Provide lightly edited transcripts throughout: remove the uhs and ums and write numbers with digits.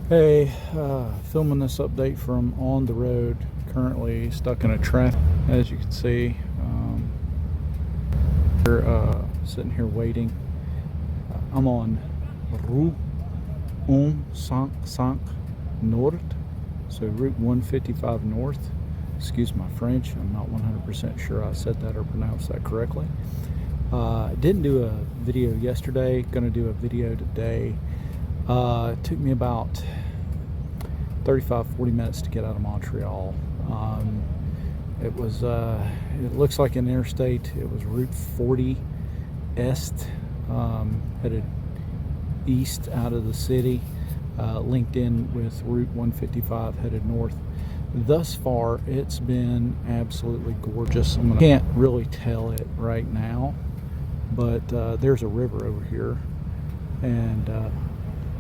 Hey, filming this update from on the road. Currently stuck in a traffic, as you can see. We're sitting here waiting. I'm on Route 155 Nord, so Route 155 North. Excuse my French, I'm not 100% sure I said that or pronounced that correctly. Didn't do a video yesterday, gonna do a video today. It took me about 35-40 minutes to get out of Montreal. It looks like an interstate. It was Route 40 Est, headed east out of the city, linked in with Route 155 headed north. Thus far, it's been absolutely gorgeous. Can't really tell it right now, but there's a river over here, and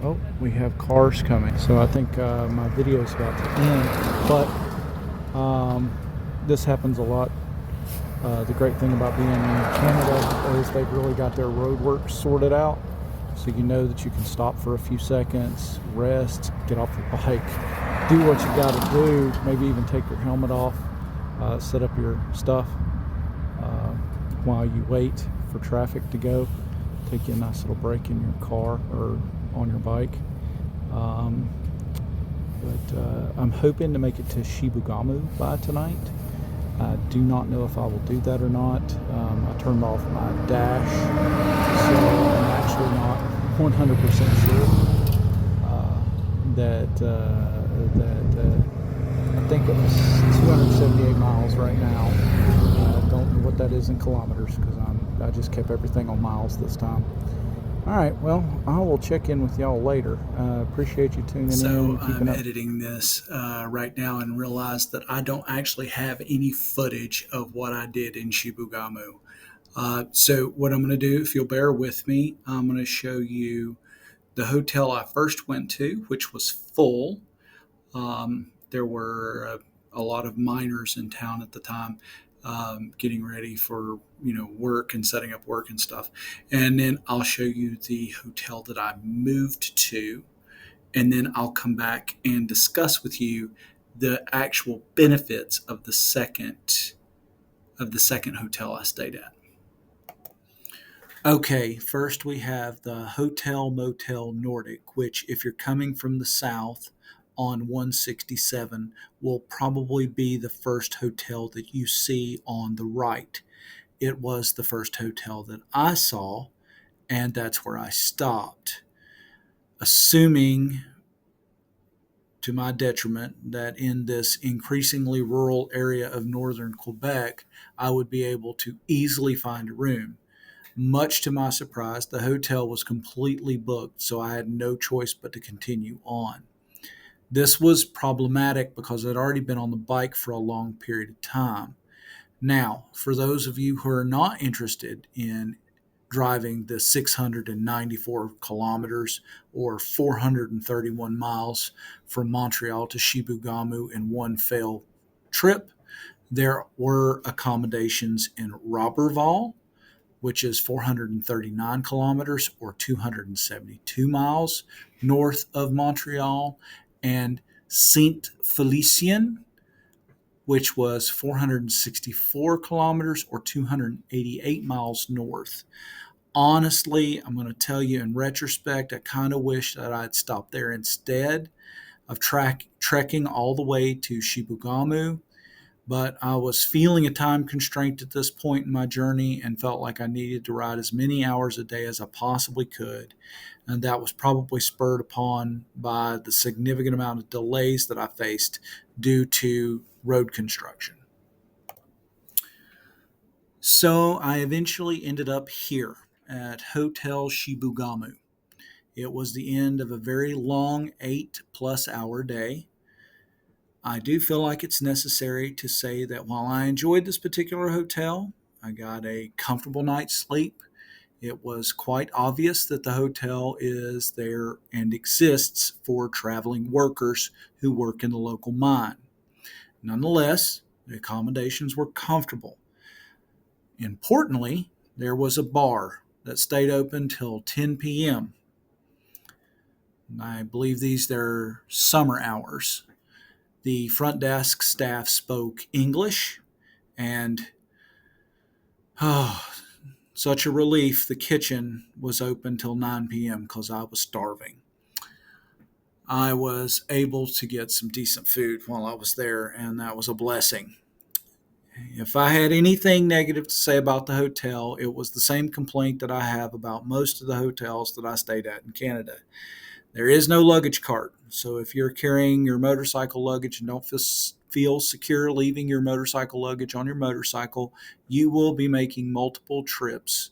oh, we have cars coming. So I think my video is about to end, but this happens a lot. The great thing about being in Canada is they've really got their road work sorted out. So you know that you can stop for a few seconds, rest, get off the bike, do what you got to do, maybe even take your helmet off, set up your stuff while you wait for traffic to go. Take you a nice little break in your car or on your bike. But I'm hoping to make it to Chibougamau by tonight. I do not know if I will do that or not. I turned off my dash, so I'm actually not 100% sure that I think it was 278 miles right now. I don't know what that is in kilometers because I just kept everything on miles this time. All right, well, I will check in with y'all later. Appreciate you tuning in. So And I'm keeping up. editing this right now and realized that I don't actually have any footage of what I did in Shibugamu. So what I'm going to do, if you'll bear with me, I'm going to show you the hotel I first went to, which was full. There were a lot of miners in town at the time, getting ready for work and setting up work and stuff. And then I'll show you the hotel that I moved to, and then I'll come back and discuss with you the actual benefits of the second hotel I stayed at. Okay, first we have the Hotel Motel Nordic, which, if you're coming from the south on 167, will probably be the first hotel that you see on the right. It was the first hotel that I saw, and that's where I stopped. Assuming, to my detriment, that in this increasingly rural area of northern Quebec, I would be able to easily find a room. Much to my surprise, the hotel was completely booked, so I had no choice but to continue on. This was problematic because I'd already been on the bike for a long period of time. Now, for those of you who are not interested in driving the 694 kilometers or 431 miles from Montreal to Chibougamau in one fell trip, there were accommodations in Roberval, which is 439 kilometers or 272 miles north of Montreal, and Saint Felicien, which was 464 kilometers or 288 miles north. Honestly, I'm going to tell you, in retrospect, I kind of wish that I'd stopped there instead of trekking all the way to Chibougamau. But I was feeling a time constraint at this point in my journey and felt like I needed to ride as many hours a day as I possibly could. And that was probably spurred upon by the significant amount of delays that I faced due to road construction. So I eventually ended up here at Hotel Chibougamau. It was the end of a very long 8+ hour day. I do feel like it's necessary to say that while I enjoyed this particular hotel, I got a comfortable night's sleep. It was quite obvious that the hotel is there and exists for traveling workers who work in the local mine. Nonetheless, the accommodations were comfortable. Importantly, there was a bar that stayed open till 10 p.m. I believe they're summer hours. The front desk staff spoke English, and oh, such a relief. The kitchen was open till 9 p.m. because I was starving. I was able to get some decent food while I was there, and that was a blessing. If I had anything negative to say about the hotel, it was the same complaint that I have about most of the hotels that I stayed at in Canada. There is no luggage cart. So if you're carrying your motorcycle luggage and don't feel secure leaving your motorcycle luggage on your motorcycle, you will be making multiple trips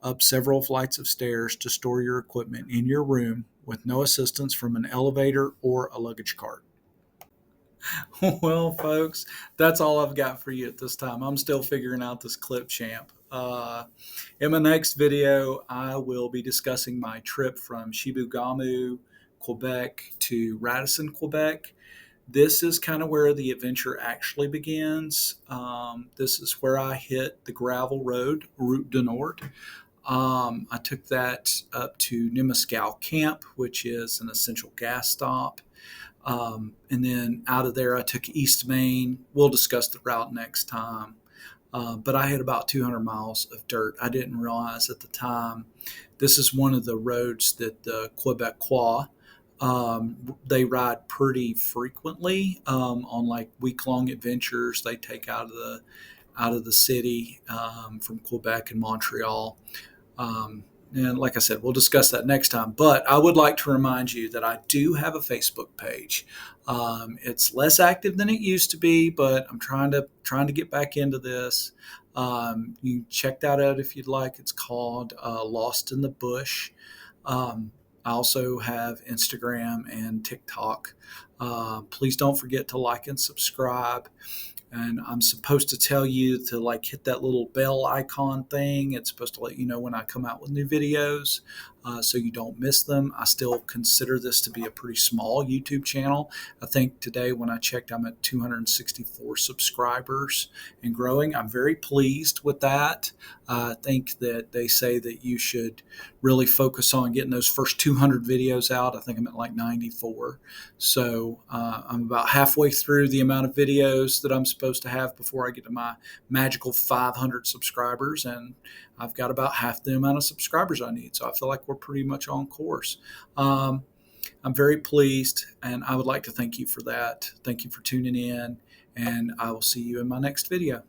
up several flights of stairs to store your equipment in your room with no assistance from an elevator or a luggage cart. Well, folks, that's all I've got for you at this time. I'm still figuring out this clip champ. In my next video, I will be discussing my trip from Chibougamau, Quebec to Radisson, Quebec. This is kind of where the adventure actually begins. This is where I hit the gravel road, Route du Nord. I took that up to Nemaskau Camp, which is an essential gas stop. And then out of there, I took East Main. We'll discuss the route next time. But I hit about 200 miles of dirt. I didn't realize at the time this is one of the roads that the Quebecois they ride pretty frequently on like week-long adventures. They take out of the city from Quebec and Montreal. And like I said, we'll discuss that next time. But I would like to remind you that I do have a Facebook page. It's less active than it used to be, but I'm trying to get back into this. You can check that out if you'd like. It's called Lost in the Bush. I also have Instagram and TikTok. Please don't forget to like and subscribe. And I'm supposed to tell you to like hit that little bell icon thing. It's supposed to let you know when I come out with new videos so you don't miss them. I still consider this to be a pretty small YouTube channel. I think today when I checked, I'm at 264 subscribers and growing. I'm very pleased with that. I think that they say that you should really focus on getting those first 200 videos out. I think I'm at like 94. So I'm about halfway through the amount of videos that I'm supposed to have before I get to my magical 500 subscribers. And I've got about half the amount of subscribers I need. So I feel like we're pretty much on course. I'm very pleased, and I would like to thank you for that. Thank you for tuning in, and I will see you in my next video.